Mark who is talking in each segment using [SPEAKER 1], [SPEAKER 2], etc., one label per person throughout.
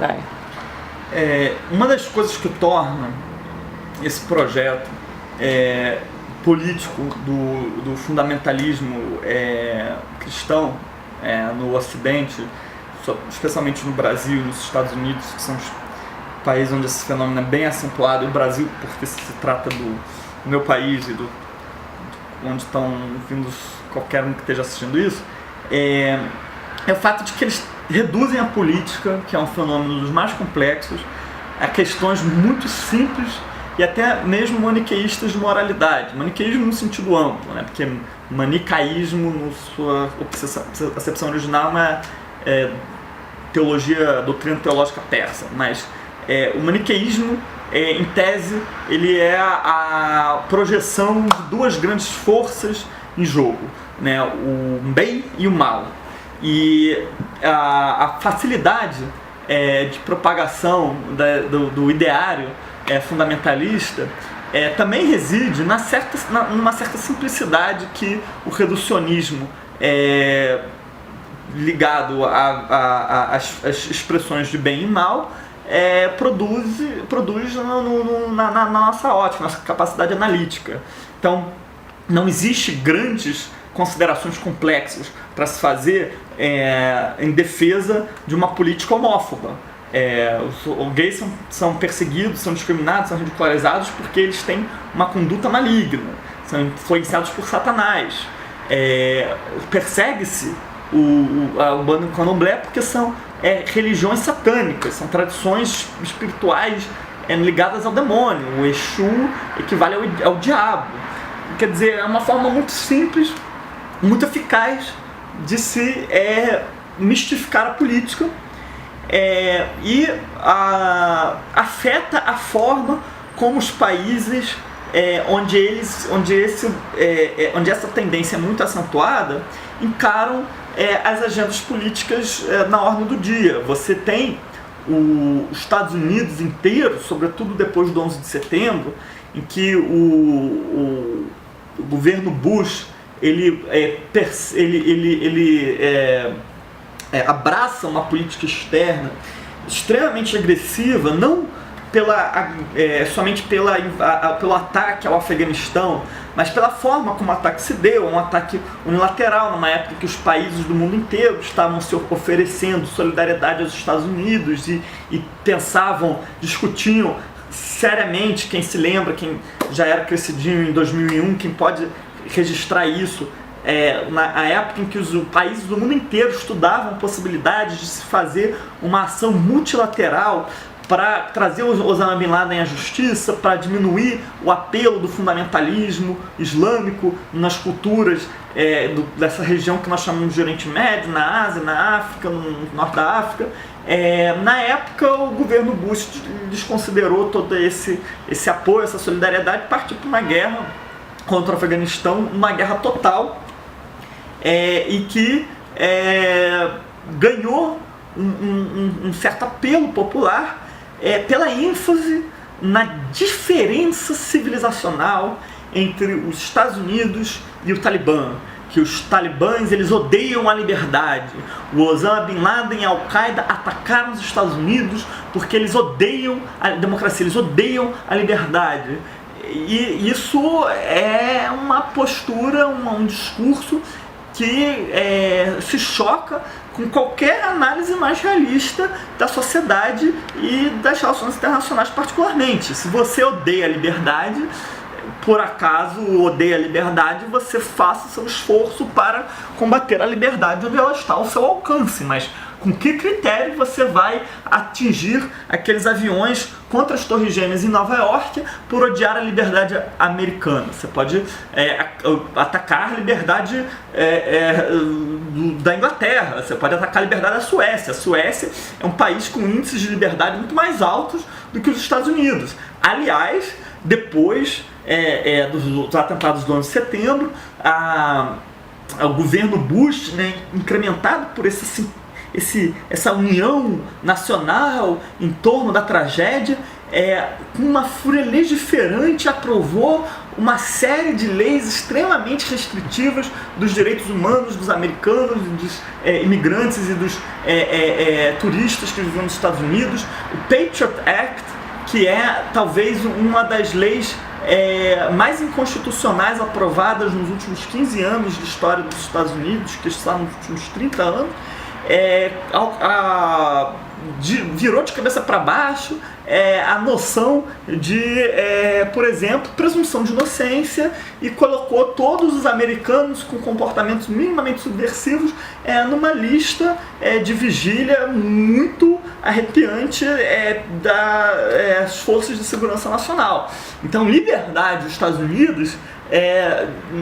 [SPEAKER 1] Vai.
[SPEAKER 2] Uma das coisas que torna esse projeto político do fundamentalismo cristão no Ocidente, especialmente no Brasil e nos Estados Unidos, que são os países onde esse fenômeno é bem acentuado, e o Brasil, porque se trata do meu país e onde estão vindos qualquer um que esteja assistindo isso, é o fato de que eles reduzem a política, que é um fenômeno dos mais complexos, a questões muito simples e até mesmo maniqueístas de moralidade. Maniqueísmo no sentido amplo, né? Porque manicaísmo, na sua acepção original, é uma doutrina teológica persa, mas o maniqueísmo, em tese, ele é a projeção de duas grandes forças em jogo, né? O bem e o mal. E a facilidade de propagação do ideário fundamentalista também reside numa certa simplicidade que o reducionismo ligado às expressões de bem e mal produz na nossa ótica, nossa capacidade analítica. Então, não existe grandes considerações complexas para se fazer em defesa de uma política homófoba. Os gays são perseguidos, são discriminados, são ridicularizados porque eles têm uma conduta maligna, são influenciados por Satanás. Persegue-se o bando candomblé porque são religiões satânicas, são tradições espirituais ligadas ao demônio. O Exu equivale ao diabo. Quer dizer, é uma forma muito simples, muito eficaz de se mistificar a política e afeta a forma como os países onde essa tendência é muito acentuada encaram as agendas políticas na ordem do dia. Você tem os Estados Unidos inteiro, sobretudo depois do 11 de setembro, em que o governo Bush ele abraça uma política externa extremamente agressiva, não somente pelo ataque ao Afeganistão, mas pela forma como o ataque se deu, um ataque unilateral, numa época que os países do mundo inteiro estavam se oferecendo solidariedade aos Estados Unidos e discutiam seriamente. Quem se lembra, quem já era crescidinho em 2001, quem pode registrar isso, na época em que os países do mundo inteiro estudavam possibilidades de se fazer uma ação multilateral para trazer Osama Bin Laden à justiça, para diminuir o apelo do fundamentalismo islâmico nas culturas dessa região que nós chamamos de Oriente Médio, na Ásia, na África, no norte da África. Na época, o governo Bush desconsiderou todo esse apoio, essa solidariedade, e partiu para uma guerra contra o Afeganistão, uma guerra total, e que ganhou um certo apelo popular pela ênfase na diferença civilizacional entre os Estados Unidos e o Talibã, que os talibãs eles odeiam a liberdade. O Osama Bin Laden e a Al-Qaeda atacaram os Estados Unidos porque eles odeiam a democracia, eles odeiam a liberdade. E isso é uma postura, um discurso que se choca com qualquer análise mais realista da sociedade e das relações internacionais particularmente. Se você odeia a liberdade, por acaso odeia a liberdade, você faça o seu esforço para combater a liberdade onde ela está ao seu alcance, mas com que critério você vai atingir aqueles aviões contra as Torres Gêmeas em Nova York por odiar a liberdade americana? Você pode atacar a liberdade da Inglaterra, você pode atacar a liberdade da Suécia. A Suécia é um país com índices de liberdade muito mais altos do que os Estados Unidos. Aliás, depois dos atentados do 11 de setembro, o governo Bush, né, incrementado por essa união nacional em torno da tragédia, com uma fúria legiferante, aprovou uma série de leis extremamente restritivas dos direitos humanos dos americanos, dos imigrantes e dos turistas que viviam nos Estados Unidos. O Patriot Act, que é talvez uma das leis mais inconstitucionais aprovadas nos últimos 15 anos de história dos Estados Unidos, que está nos últimos 30 anos, virou de cabeça para baixo a noção de, por exemplo, presunção de inocência, e colocou todos os americanos com comportamentos minimamente subversivos numa lista de vigília muito arrepiante das forças de segurança nacional. Então, liberdade dos Estados Unidos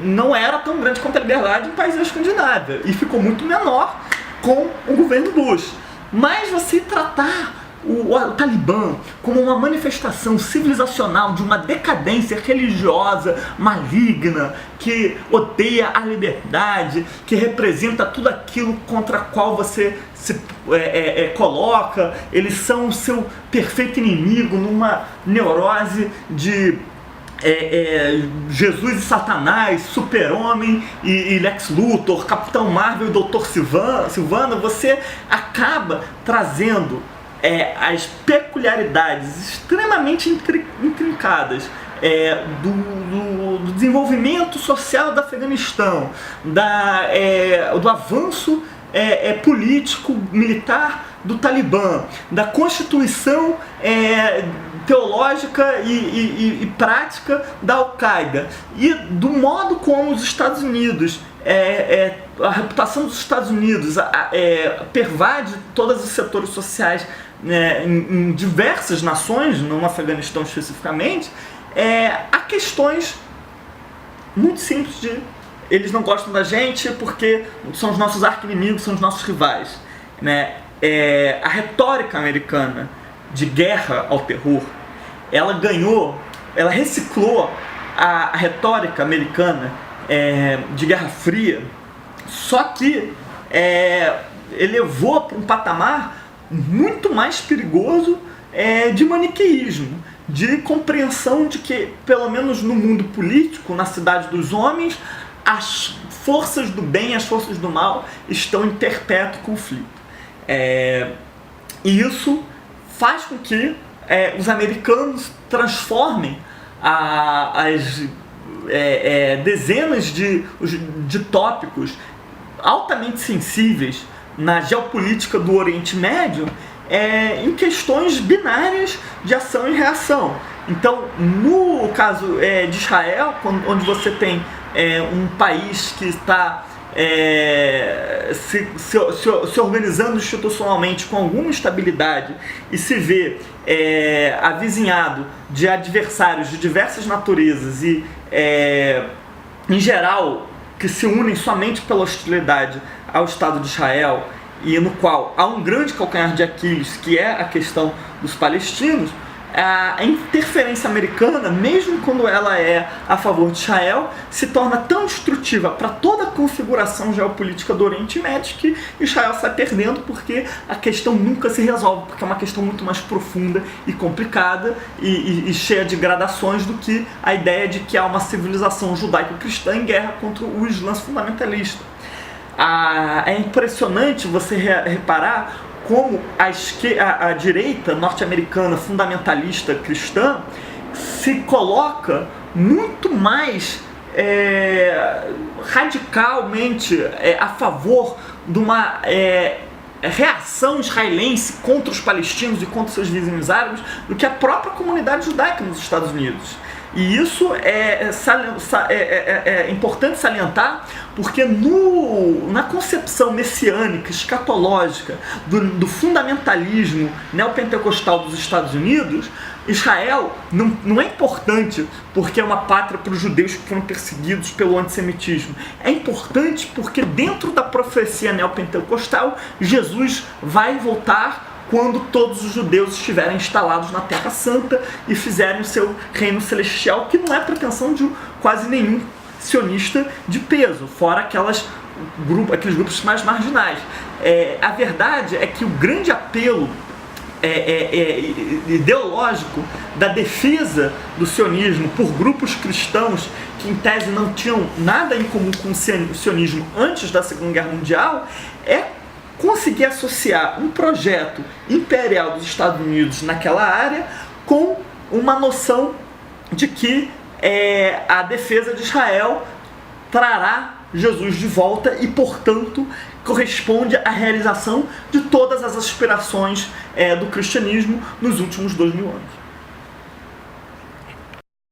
[SPEAKER 2] não era tão grande quanto a liberdade em países da Escandinávia, e ficou muito menor com o governo Bush. Mas você tratar o Talibã como uma manifestação civilizacional de uma decadência religiosa maligna, que odeia a liberdade, que representa tudo aquilo contra qual você se coloca, eles são o seu perfeito inimigo, numa neurose de Jesus e Satanás, Super-Homem e Lex Luthor, Capitão Marvel e Dr. Sivana, você acaba trazendo as peculiaridades extremamente intrincadas do desenvolvimento social do Afeganistão, do avanço político, militar do Talibã, da constituição teológica e prática da Al-Qaeda, e do modo como os Estados Unidos, a reputação dos Estados Unidos pervade todos os setores sociais em diversas nações, no Afeganistão especificamente. Há questões muito simples de eles não gostam da gente porque são os nossos arqui-inimigos, são os nossos rivais, né? A retórica americana de guerra ao terror, ela reciclou a retórica americana de Guerra Fria, só que elevou para um patamar muito mais perigoso de maniqueísmo, de compreensão de que, pelo menos no mundo político, na cidade dos homens, as forças do bem e as forças do mal estão em perpétuo conflito. E isso faz com que os americanos transformem as dezenas de tópicos altamente sensíveis na geopolítica do Oriente Médio em questões binárias de ação e reação. Então, no caso de Israel, onde você tem um país que está se organizando institucionalmente com alguma estabilidade e se vê avizinhado de adversários de diversas naturezas e, em geral, que se unem somente pela hostilidade ao Estado de Israel, e no qual há um grande calcanhar de Aquiles, que é a questão dos palestinos, a interferência americana, mesmo quando ela é a favor de Israel, se torna tão destrutiva para toda a configuração geopolítica do Oriente Médio que Israel sai perdendo, porque a questão nunca se resolve, porque é uma questão muito mais profunda e complicada e cheia de gradações do que a ideia de que há uma civilização judaico-cristã em guerra contra o Islã fundamentalista. É impressionante você reparar como a direita norte-americana fundamentalista cristã se coloca muito mais radicalmente a favor de uma reação israelense contra os palestinos e contra seus vizinhos árabes do que a própria comunidade judaica nos Estados Unidos. E isso é importante salientar, porque na concepção messiânica, escatológica, do fundamentalismo neopentecostal dos Estados Unidos, Israel não é importante porque é uma pátria para os judeus que foram perseguidos pelo antissemitismo. É importante porque dentro da profecia neopentecostal, Jesus vai voltar quando todos os judeus estiverem instalados na Terra Santa e fizerem o seu reino celestial, que não é pretensão de quase nenhum sionista de peso, fora aqueles grupos mais marginais. A verdade é que o grande apelo ideológico da defesa do sionismo por grupos cristãos que em tese não tinham nada em comum com o sionismo antes da Segunda Guerra Mundial é conseguir associar um projeto imperial dos Estados Unidos naquela área com uma noção de que a defesa de Israel trará Jesus de volta e, portanto, corresponde à realização de todas as aspirações do cristianismo nos últimos 2000 anos.